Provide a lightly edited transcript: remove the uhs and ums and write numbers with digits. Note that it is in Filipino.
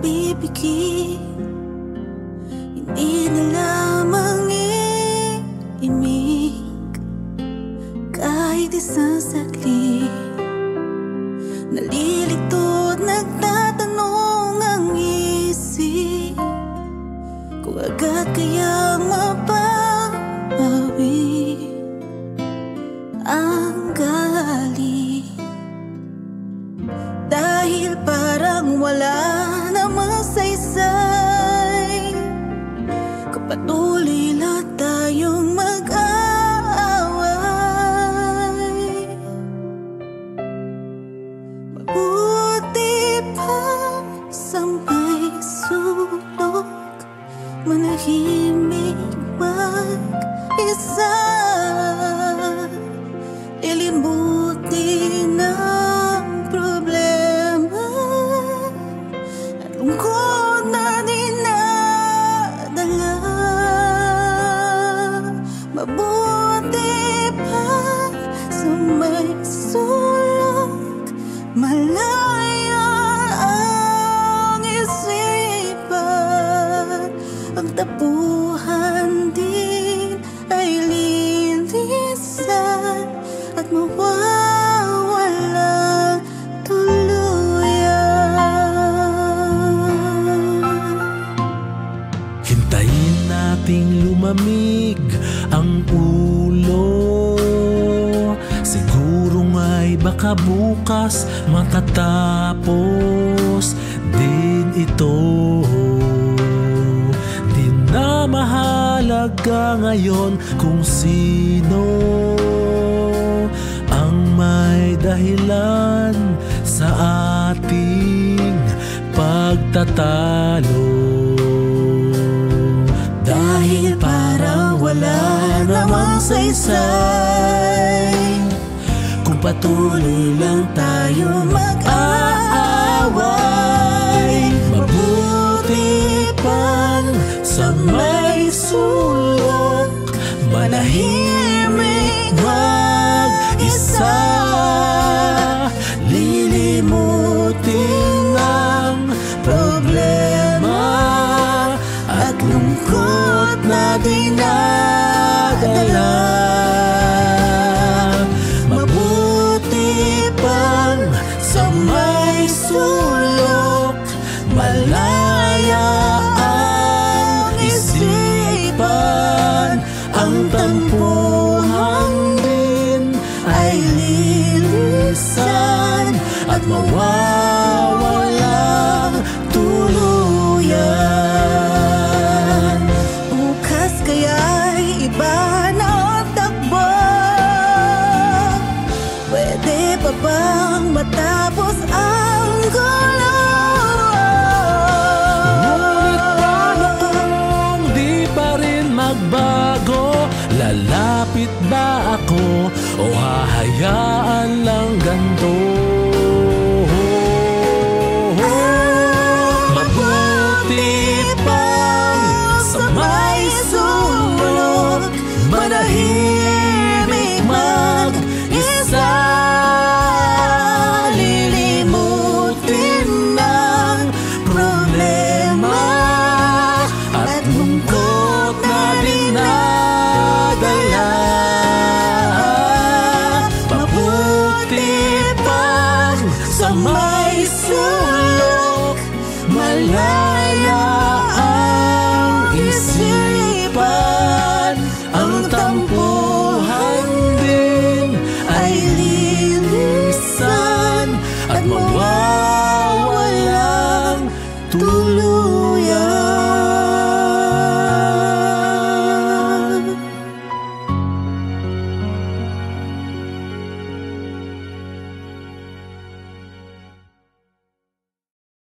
pag-ibig, hindi na lamang iimig. Kahit isang saglit, nalilito at nagtatanong ang isip kung agad kayang mapapawi ang galit. Dahil parang wala namang saysay kung patuloy lang tayong mag-aaway. Mabuti pa sa may sulok, manahimik mag-isa, lilimutin ang problema at lungkot na dinadala. Mabuti pa sa may sulok, malaya ang isipan. Ang tapuhan din ay lilisan at mawawalang tuluyan. Hintayin nating lumamig ang ulo, siguro nga'y baka bukas matatapos din ito. Di na mahalaga ngayon kung sino ang may dahilan sa ating pagtatalo. Dahil parang wala namang saysay kung patuloy lang tayo mag-aaway. Mabuti pang sa may sulok, manahimik mag-isa, lilimutin ang problema at lungkot na dinadala. Mabuti pang sa may sulok, malaya ang isipan. Ang tampuhan din ay lilisan at mawawalang tuluyan. Bukas kaya'y iba na ang takbo. Pwede pa bang matapos ang gulo? Ngunit paano kung di pa rin magbago? Lalapit ba ako o hahayaan lang ganito? Mabuti pang sa may sulok, manahimik mag-isa, lilimutin ang problema at lungkot na dinadala. Mabuti pang sa may sulok, malaya